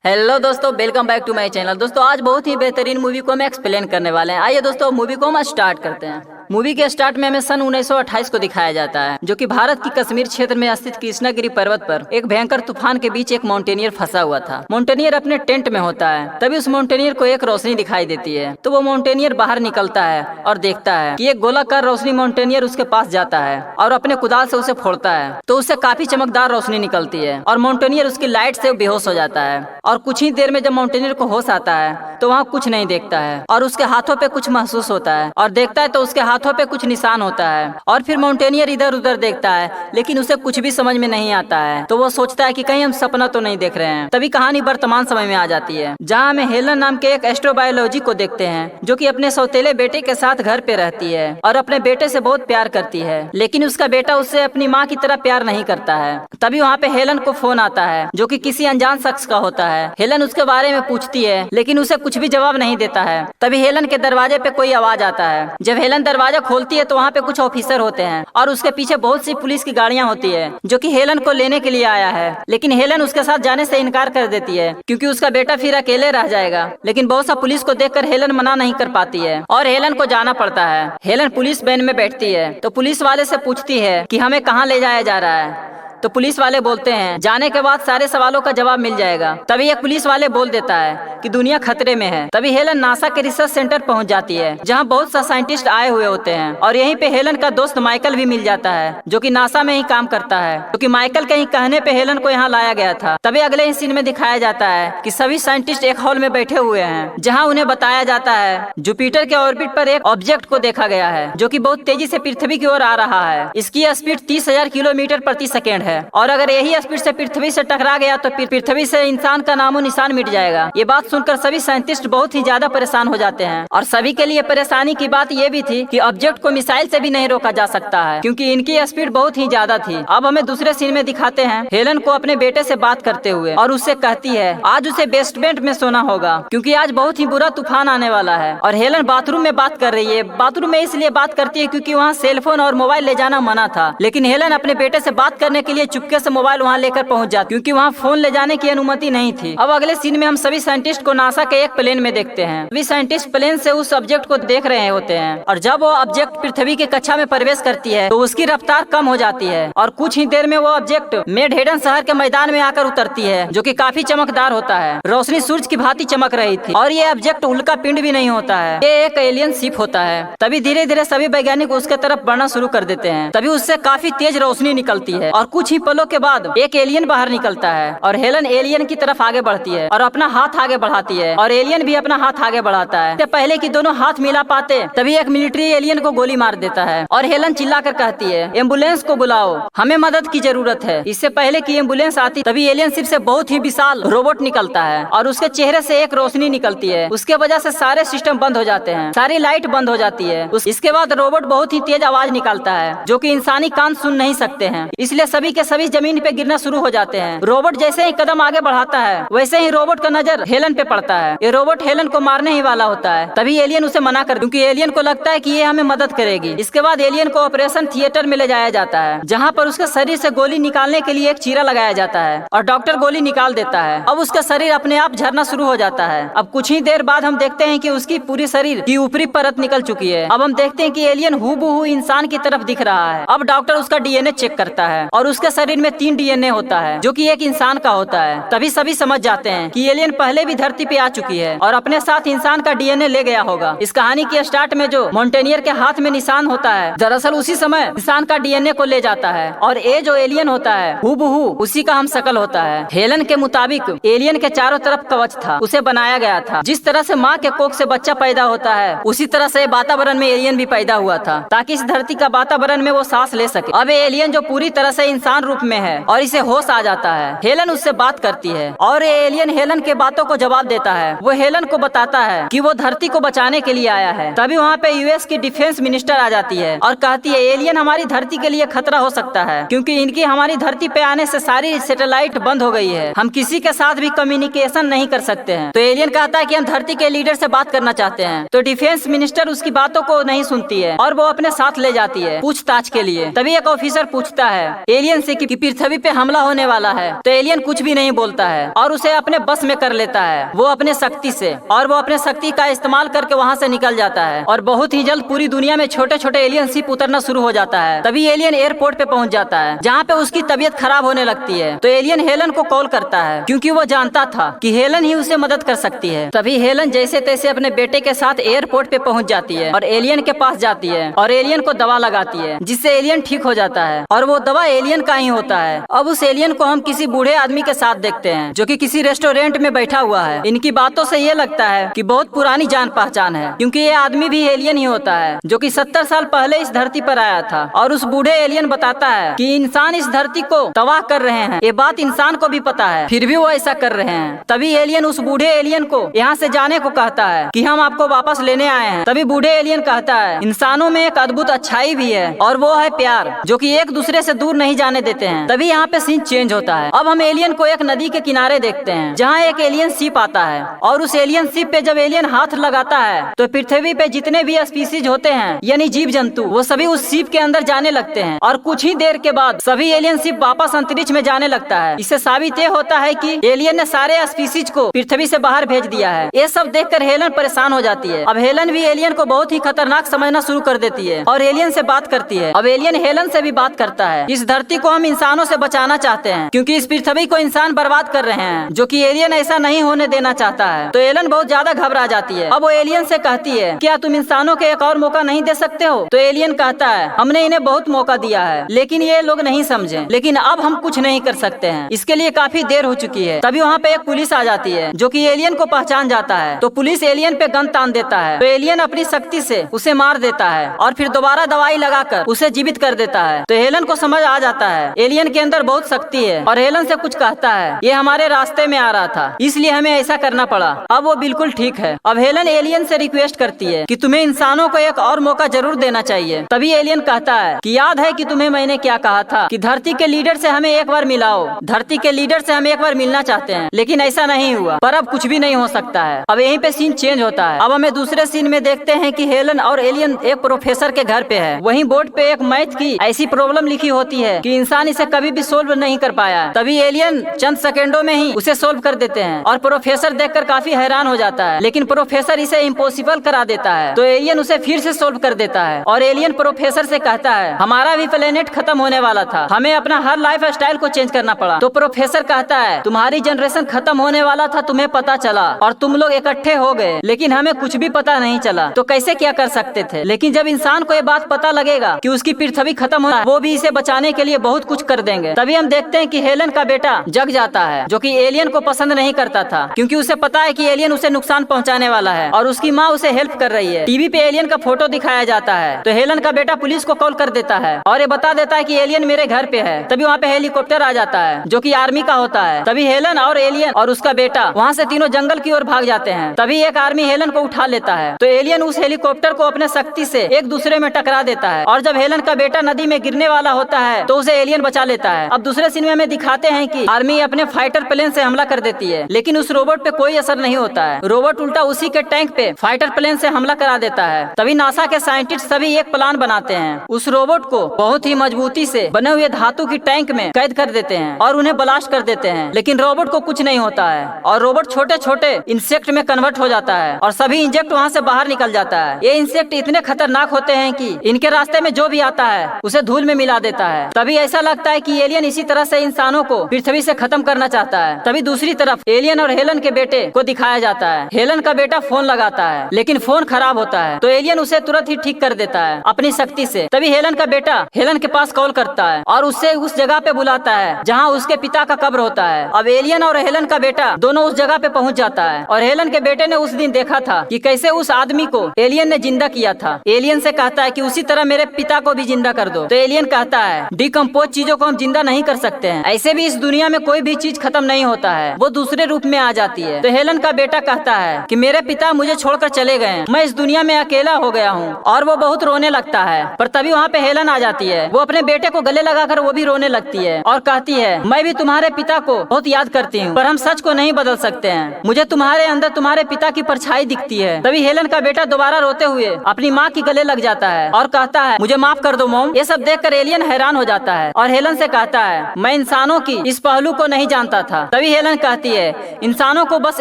Hello दोस्तों, welcome back to my channel. दोस्तों आज बहुत ही बेहतरीन मूवी को हम एक्सप्लेन करने वाले हैं। आइए दोस्तों मूवी को हम स्टार्ट करते हैं। मूवी के स्टार्ट में हमें सन 1928 को दिखाया जाता है, जो कि भारत की कश्मीर क्षेत्र में स्थित कृष्णागिरी पर्वत पर एक भयंकर तूफान के बीच एक माउंटेनियर फंसा हुआ था। माउंटेनियर अपने टेंट में होता है, तभी उस माउंटेनियर को एक रोशनी दिखाई देती है। तो वो माउंटेनियर बाहर निकलता है और देखता है कि एक गोलाकार रोशनी माउंटेनियर उसके पास जाता है और अपने कुदाल से उसे फोड़ता है। तो उससे काफी चमकदार रोशनी निकलती है और माउंटेनियर उसकी लाइट से बेहोश हो जाता है। और कुछ ही देर में जब माउंटेनियर को होश आता है तो वहाँ कुछ नहीं देखता है और उसके हाथों पे कुछ महसूस होता है, और देखता है तो उसके हाथों पे कुछ निशान होता है। और फिर माउंटेनियर इधर उधर देखता है, लेकिन उसे कुछ भी समझ में नहीं आता है। तो वो सोचता है कि कहीं हम सपना तो नहीं देख रहे हैं। तभी कहानी वर्तमान समय में आ जाती है, जहाँ हमें हेलन नाम के एक एस्ट्रोबायोलॉजी को देखते हैं, जो कि अपने सौतेले बेटे के साथ घर पे रहती है और अपने बेटे से बहुत प्यार करती है। लेकिन उसका बेटा उससे अपनी माँ की तरह प्यार नहीं करता है। तभी वहाँ पे हेलन को फोन आता है, जो कि किसी अनजान शख्स का होता है। हेलन उसके बारे में पूछती है, लेकिन उसे कुछ भी जवाब नहीं देता है। तभी हेलन के दरवाजे पे कोई आवाज आता है। जब हेलन दरवाजा खोलती है तो वहाँ पे कुछ ऑफिसर होते हैं और उसके पीछे बहुत सी पुलिस की गाड़ियाँ होती है, जो कि हेलन को लेने के लिए आया है। लेकिन हेलन उसके साथ जाने से इनकार कर देती है, क्योंकि उसका बेटा फिर अकेले रह जाएगा। लेकिन बहुत सा पुलिस को देखकर हेलन मना नहीं कर पाती है और हेलन को जाना पड़ता है। हेलन पुलिस वैन में बैठती है तो पुलिस वाले से पूछती है कि हमें कहाँ ले जाया जा रहा है। तो पुलिस वाले बोलते हैं जाने के बाद सारे सवालों का जवाब मिल जाएगा। तभी एक पुलिस वाले बोल देता है कि दुनिया खतरे में है। तभी हेलन नासा के रिसर्च सेंटर पहुंच जाती है, जहां बहुत सा साइंटिस्ट आए हुए होते हैं। और यहीं पे हेलन का दोस्त माइकल भी मिल जाता है, जो कि नासा में ही काम करता है, क्योंकि माइकल के ही कहने पे हेलन को यहाँ लाया गया था। तभी अगले ही सीन में दिखाया जाता है कि सभी साइंटिस्ट एक हॉल में बैठे हुए हैं, जहाँ उन्हें बताया जाता है जुपिटर के ऑर्बिट पर एक ऑब्जेक्ट को देखा गया है, जो की बहुत तेजी से पृथ्वी की ओर आ रहा है। इसकी स्पीड 30,000 किलोमीटर प्रति सेकेंड है, और अगर यही स्पीड से पृथ्वी से टकरा गया तो पृथ्वी से इंसान का नामो निशान मिट जाएगा। ये बात सुनकर सभी साइंटिस्ट बहुत ही ज्यादा परेशान हो जाते हैं। और सभी के लिए परेशानी की बात ये भी थी कि ऑब्जेक्ट को मिसाइल से भी नहीं रोका जा सकता है, क्योंकि इनकी स्पीड बहुत ही ज्यादा थी। अब हमें दूसरे सीन में दिखाते हैं हेलन को अपने बेटे से बात करते हुए, और उससे कहती है आज उसे बेसमेंट में सोना होगा, क्योंकि आज बहुत ही बुरा तूफान आने वाला है। और हेलन बाथरूम में बात कर रही है। बाथरूम में इसलिए बात करती है क्योंकि वहाँ सेलफोन और मोबाइल ले जाना मना था। लेकिन हेलन अपने बेटे से बात करने के लिए चुपके से मोबाइल वहाँ लेकर पहुँच जाती, क्योंकि वहाँ फोन ले जाने की अनुमति नहीं थी। अब अगले सीन में हम सभी साइंटिस्ट को नासा के एक प्लेन में देखते हैं। सभी साइंटिस्ट प्लेन से उस ऑब्जेक्ट को देख रहे होते हैं, और जब वो ऑब्जेक्ट पृथ्वी के कक्षा में प्रवेश करती है तो उसकी रफ्तार कम हो जाती है, और कुछ ही देर में वो ऑब्जेक्ट मेडहेडन शहर के मैदान में आकर उतरती है, जो कि काफी चमकदार होता है। रोशनी सूरज की भांति चमक रही थी, और ये ऑब्जेक्ट उल्का पिंड भी नहीं होता है, ये एक एलियन शिप होता है। तभी धीरे धीरे सभी वैज्ञानिक उसके तरफ बढ़ना शुरू कर देते हैं। तभी उससे काफी तेज रोशनी निकलती है, और कुछ ही पलों के बाद एक एलियन बाहर निकलता है, और हेलन एलियन की तरफ आगे बढ़ती है और अपना हाथ आगे बढ़ाती है, और एलियन भी अपना हाथ आगे बढ़ाता है। इससे पहले कि दोनों हाथ मिला पाते तभी एक मिलिट्री एलियन को गोली मार देता है, और हेलन चिल्लाकर कहती है एम्बुलेंस को बुलाओ, हमें मदद की जरूरत है। इससे पहले कि एम्बुलेंस आती तभी एलियन शिप से बहुत ही विशाल रोबोट निकलता है, और उसके चेहरे से एक रोशनी निकलती है। उसके वजह से सारे सिस्टम बंद हो जाते हैं, सारी लाइट बंद हो जाती है। इसके बाद रोबोट बहुत ही तेज आवाज निकालता है, जो कि इंसानी कान सुन नहीं सकते हैं, इसलिए सभी के सभी जमीन पे गिरना शुरू हो जाते हैं। रोबोट जैसे ही कदम आगे बढ़ाता है, वैसे ही रोबोट का नजर हेलन पे पड़ता है। ये रोबोट हेलन को मारने ही वाला होता है। तभी एलियन उसे मना कर, क्योंकि एलियन को लगता है कि ये हमें मदद करेगी। इसके बाद एलियन को ऑपरेशन थिएटर में ले जाया जाता है, जहाँ पर उसके शरीर से गोली निकालने के लिए एक चीरा लगाया जाता है, और डॉक्टर गोली निकाल देता है। अब उसका शरीर अपने आप झरना शुरू हो जाता है। अब कुछ ही देर बाद हम देखते हैं कि उसकी पूरी शरीर की ऊपरी परत निकल चुकी है। अब हम देखते हैं कि एलियन हूबहू इंसान की तरफ दिख रहा है। अब डॉक्टर उसका डीएनए चेक करता है, और उसके शरीर में 3 डीएनए होता है, जो कि एक इंसान का होता है। तभी सभी समझ जाते हैं कि एलियन पहले भी धरती पे आ चुकी है और अपने साथ इंसान का डीएनए ले गया होगा। इस कहानी की स्टार्ट में जो माउंटेनियर के हाथ में निशान होता है, दरअसल उसी समय इंसान का डीएनए को ले जाता है, और ये जो एलियन होता है हूबहू उसी का हम शकल होता है। हेलन के मुताबिक एलियन के चारों तरफ कवच था, उसे बनाया गया था। जिस तरह से माँ के कोख से बच्चा पैदा होता है, उसी तरह से वातावरण में एलियन भी पैदा हुआ था, ताकि इस धरती का वातावरण में वो सांस ले सके। अब एलियन जो पूरी तरह से इंसान रूप में है और इसे होश आ जाता है। हेलन उससे बात करती है, और एलियन हेलन के बातों को जवाब देता है। वो हेलन को बताता है कि वो धरती को बचाने के लिए आया है। तभी वहाँ पे यूएस की डिफेंस मिनिस्टर आ जाती है और कहती है एलियन हमारी धरती के लिए खतरा हो सकता है, क्योंकि इनकी हमारी धरती पे आने से सारी सैटेलाइट बंद हो गई है, हम किसी के साथ भी कम्युनिकेशन नहीं कर सकते हैं। तो एलियन कहता है कि हम धरती के लीडर से बात करना चाहते हैं। तो डिफेंस मिनिस्टर उसकी बातों को नहीं सुनती है और वो अपने साथ ले जाती है पूछताछ के लिए। तभी एक ऑफिसर पूछता है एलियन एलियन से कि पृथ्वी पे हमला होने वाला है, तो एलियन कुछ भी नहीं बोलता है और उसे अपने बस में कर लेता है वो अपने शक्ति से, और वो अपने शक्ति का इस्तेमाल करके वहाँ से निकल जाता है और बहुत ही जल्द पूरी दुनिया में छोटे छोटे एलियन शिप उतरना शुरू हो जाता है। तभी एलियन एयरपोर्ट पे पहुंच जाता है जहाँ पे उसकी तबीयत खराब होने लगती है। तो एलियन हेलन को कॉल करता है क्योंकि वो जानता था कि हेलन ही उसे मदद कर सकती है। तभी हेलन जैसे तैसे अपने बेटे के साथ एयरपोर्ट पे पहुंच जाती है और एलियन के पास जाती है और एलियन को दवा लगाती है जिससे एलियन ठीक हो जाता है और वो दवा एलियन का ही होता है। अब उस एलियन को हम किसी बूढ़े आदमी के साथ देखते हैं जो कि किसी रेस्टोरेंट में बैठा हुआ है। इनकी बातों से ये लगता है कि बहुत पुरानी जान पहचान है क्योंकि ये आदमी भी एलियन ही होता है जो कि 70 साल पहले इस धरती पर आया था। और उस बूढ़े एलियन बताता है कि इंसान इस धरती को तबाह कर रहे हैं, ये बात इंसान को भी पता है, फिर भी वो ऐसा कर रहे हैं। तभी एलियन उस बूढ़े एलियन को यहाँ से जाने को कहता है कि हम आपको वापस लेने आए हैं। तभी बूढ़े एलियन कहता है इंसानों में एक अद्भुत अच्छाई भी है और वो है प्यार, जो कि एक दूसरे से दूर नहीं जाने देते हैं। तभी यहाँ पे सीन चेंज होता है। अब हम एलियन को एक नदी के किनारे देखते हैं जहाँ एक एलियन शिप आता है और उस एलियन शिप पे जब एलियन हाथ लगाता है तो पृथ्वी पे जितने भी स्पीसीज होते हैं यानी जीव जंतु वो सभी उस शिप के अंदर जाने लगते हैं और कुछ ही देर के बाद सभी एलियन शिप वापस अंतरिक्ष में जाने लगता है। इससे साबित ये होता है कि एलियन ने सारे स्पीसीज को पृथ्वी से बाहर भेज दिया है। ये सब देखकर हेलन परेशान हो जाती है। अब हेलन भी एलियन को बहुत ही खतरनाक समझना शुरू कर देती है और एलियन से बात करती है। अब एलियन हेलन से भी बात करता है इस धरती को हम इंसानों से बचाना चाहते हैं क्योंकि इस पृथ्वी को इंसान बर्बाद कर रहे हैं, जो कि एलियन ऐसा नहीं होने देना चाहता है। तो एलन बहुत ज्यादा घबरा जाती है। अब वो एलियन से कहती है क्या तुम इंसानों को एक और मौका नहीं दे सकते हो? तो एलियन कहता है हमने इन्हें बहुत मौका दिया है लेकिन ये लोग नहीं समझे, लेकिन अब हम कुछ नहीं कर सकते हैं, इसके लिए काफी देर हो चुकी है। तभी वहाँ पे एक पुलिस आ जाती है जो कि एलियन को पहचान जाता है। तो पुलिस एलियन पे गन तान देता है तो एलियन अपनी शक्ति से उसे मार देता है और फिर दोबारा दवाई लगाकर उसे जीवित कर देता है। तो हेलन को समझ आ जाता है एलियन के अंदर बहुत शक्ति है और हेलन से कुछ कहता है ये हमारे रास्ते में आ रहा था इसलिए हमें ऐसा करना पड़ा। अब वो बिल्कुल ठीक है। अब हेलन एलियन से रिक्वेस्ट करती है कि तुम्हें इंसानों को एक और मौका जरूर देना चाहिए। तभी एलियन कहता है कि याद है कि तुम्हें मैंने क्या कहा था कि धरती के लीडर से हमें एक बार मिलाओ, धरती के लीडर से हम एक बार मिलना चाहते हैं, लेकिन ऐसा नहीं हुआ। पर अब कुछ भी नहीं हो सकता है। अब यहीं पे सीन चेंज होता है। अब हमें दूसरे सीन में देखते हैं कि हेलन और एलियन एक प्रोफेसर के घर पे है। वहीं बोर्ड पे एक मैथ की ऐसी प्रॉब्लम लिखी होती है कि इंसान इसे कभी भी सोल्व नहीं कर पाया। तभी एलियन चंद सेकेंडों में ही उसे सोल्व कर देते हैं और प्रोफेसर देखकर काफी हैरान हो जाता है, लेकिन प्रोफेसर इसे इम्पॉसिबल करा देता है। तो एलियन उसे फिर से सोल्व कर देता है और एलियन प्रोफेसर से कहता है हमारा भी प्लेनेट खत्म होने वाला था, हमें अपना हर लाइफ स्टाइल को चेंज करना पड़ा। तो प्रोफेसर कहता है तुम्हारी जनरेशन खत्म होने वाला था, तुम्हें पता चला और तुम लोग इकट्ठे हो गए, लेकिन हमें कुछ भी पता नहीं चला, तो कैसे क्या कर सकते थे। लेकिन जब इंसान को ये बात पता लगेगा कि उसकी पृथ्वी खत्म होना है, वो भी इसे बचाने के लिए बहुत कुछ कर देंगे। तभी हम देखते हैं कि हेलन का बेटा जग जाता है जो कि एलियन को पसंद नहीं करता था क्योंकि उसे पता है कि एलियन उसे नुकसान पहुंचाने वाला है और उसकी माँ उसे हेल्प कर रही है। टीवी पे एलियन का फोटो दिखाया जाता है तो हेलन का बेटा पुलिस को कॉल कर देता है और ये बता देता है कि एलियन मेरे घर पे है। तभी वहाँ पे हेलीकॉप्टर आ जाता है जो कि आर्मी का होता है। तभी हेलन और एलियन और उसका बेटा वहाँ से तीनों जंगल की ओर भाग जाते हैं। तभी एक आर्मी हेलन को उठा लेता है तो एलियन उस हेलीकॉप्टर को अपने शक्ति से एक दूसरे में टकरा देता है और जब हेलन का बेटा नदी में गिरने वाला होता है तो उसे एलियन बचा लेता है। अब दूसरे सीन में दिखाते हैं कि आर्मी अपने फाइटर प्लेन से हमला कर देती है, लेकिन उस रोबोट पे कोई असर नहीं होता है। रोबोट उल्टा उसी के टैंक पे फाइटर प्लेन से हमला करा देता है। तभी नासा के साइंटिस्ट सभी एक प्लान बनाते हैं, उस रोबोट को बहुत ही मजबूती से बने हुए धातु की टैंक में कैद कर देते हैं और उन्हें ब्लास्ट कर देते हैं, लेकिन रोबोट को कुछ नहीं होता है और रोबोट छोटे छोटे इंसेक्ट में कन्वर्ट हो जाता है और सभी इंसेक्ट वहाँ से बाहर निकल जाता है। ये इंसेक्ट इतने खतरनाक होते हैं कि इनके रास्ते में जो भी आता है उसे धूल में मिला देता है। तभी ऐसा लगता है कि एलियन इसी तरह से इंसानों को पृथ्वी से खत्म करना चाहता है। तभी दूसरी तरफ एलियन और हेलन के बेटे को दिखाया जाता है। हेलन का बेटा फोन लगाता है लेकिन फोन खराब होता है तो एलियन उसे तुरंत ही ठीक कर देता है अपनी शक्ति से। तभी हेलन का बेटा हेलन के पास कॉल करता है और उससे उस जगह पे बुलाता है जहाँ उसके पिता का कब्र होता है। अब एलियन और हेलन का बेटा दोनों उस जगह पे पहुँच जाता है और हेलन के बेटे ने उस दिन देखा था कि कैसे उस आदमी को एलियन ने जिंदा किया था। एलियन से कहता है कि उसी तरह मेरे पिता को भी जिंदा कर दो। तो एलियन कहता है डिकम्पोज चीजों को हम जिंदा नहीं कर सकते हैं, ऐसे भी इस दुनिया में कोई भी चीज खत्म नहीं होता है, वो दूसरे रूप में आ जाती है। तो हेलन का बेटा कहता है कि मेरे पिता मुझे छोड़कर चले गए, मैं इस दुनिया में अकेला हो गया हूँ, और वो बहुत रोने लगता है। पर तभी वहाँ पे हेलन आ जाती है, वो अपने बेटे को गले लगाकर वो भी रोने लगती है और कहती है मैं भी तुम्हारे पिता को बहुत याद करती हूँ, पर हम सच को नहीं बदल सकते हैं, मुझे तुम्हारे अंदर तुम्हारे पिता की परछाई दिखती है। तभी हेलन का बेटा दोबारा रोते हुए अपनी माँ की गले लग जाता है और कहता है मुझे माफ कर दो मॉम। ये सब देखकर एलियन हैरान हो जाता है और हेलन से कहता है मैं इंसानों की इस पहलू को नहीं जानता था। तभी हेलन कहती है इंसानों को बस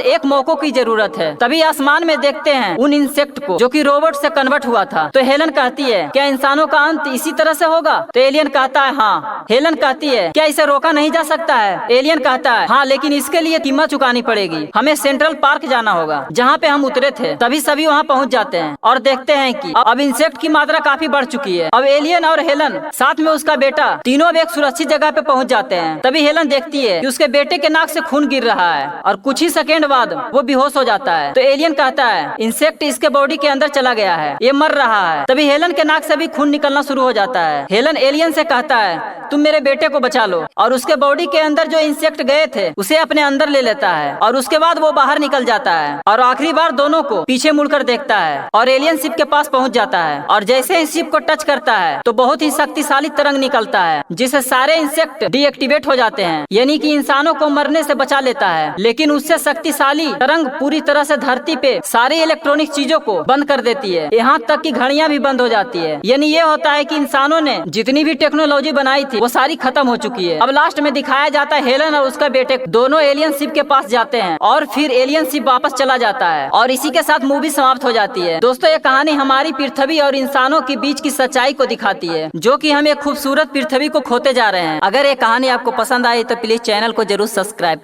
एक मौकों की जरूरत है। तभी आसमान में देखते हैं उन इंसेक्ट को जो कि रोबोट से कन्वर्ट हुआ था। तो हेलन कहती है क्या इंसानों का अंत इसी तरह से होगा? तो एलियन कहता है हाँ। हेलन कहती है क्या इसे रोका नहीं जा सकता है? एलियन कहता है हाँ, लेकिन इसके लिए कीमत चुकानी पड़ेगी। हमें सेंट्रल पार्क जाना होगा जहाँ पे हम उतरे थे। तभी सभी वहाँ पहुँच जाते हैं और देखते हैं कि अब इंसेक्ट की मात्रा काफी बढ़ चुकी है। अब एलियन और हेलन साथ में उसका बेटा तीनों अब एक सुरक्षित जगह पे पहुँच जाते हैं। तभी हेलन देखती है कि उसके बेटे के नाक से खून गिर रहा है और कुछ ही सेकेंड बाद वो बेहोश हो जाता है। तो एलियन कहता है इंसेक्ट इसके बॉडी के अंदर चला गया है, ये मर रहा है। तभी हेलन के नाक से भी खून निकलना शुरू हो जाता है। हेलन एलियन से कहता है तुम मेरे बेटे को बचा लो और उसके बॉडी के अंदर जो इंसेक्ट गए थे उसे अपने अंदर ले लेता है और उसके बाद वो बाहर निकल जाता है और आखिरी बार दोनों को पीछे मुड़कर देखता है और एलियन शिप के पास पहुंच जाता है। और जैसे ही शिप को टच करता है तो बहुत ही शक्तिशाली तरंग निकलता है जिससे सारे इंसेक्ट डीएक्टिवेट हो जाते हैं, यानी कि इंसानों को मरने से बचा लेता है। लेकिन उससे शक्तिशाली तरंग पूरी तरह से धरती पे सारी इलेक्ट्रॉनिक चीजों को बंद कर देती है, यहाँ तक कि घड़ियां भी बंद हो जाती है। यानी ये होता है कि इंसानों ने जितनी भी टेक्नोलॉजी बनाई थी वो सारी खत्म हो चुकी है। अब लास्ट में दिखाया जाता है हेलन और उसका बेटे दोनों एलियन शिप के पास जाते हैं और फिर एलियन शिप वापस चला जाता है और इसी के साथ मूवी समाप्त हो जाती है। दोस्तों ये कहानी हमारी पृथ्वी और इंसानों के बीच की सच्चाई को दिखाती है, जो कि हम एक खूबसूरत पृथ्वी को खोते जा रहे हैं। अगर ये कहानी आपको पसंद आई तो प्लीज चैनल को जरूर सब्सक्राइब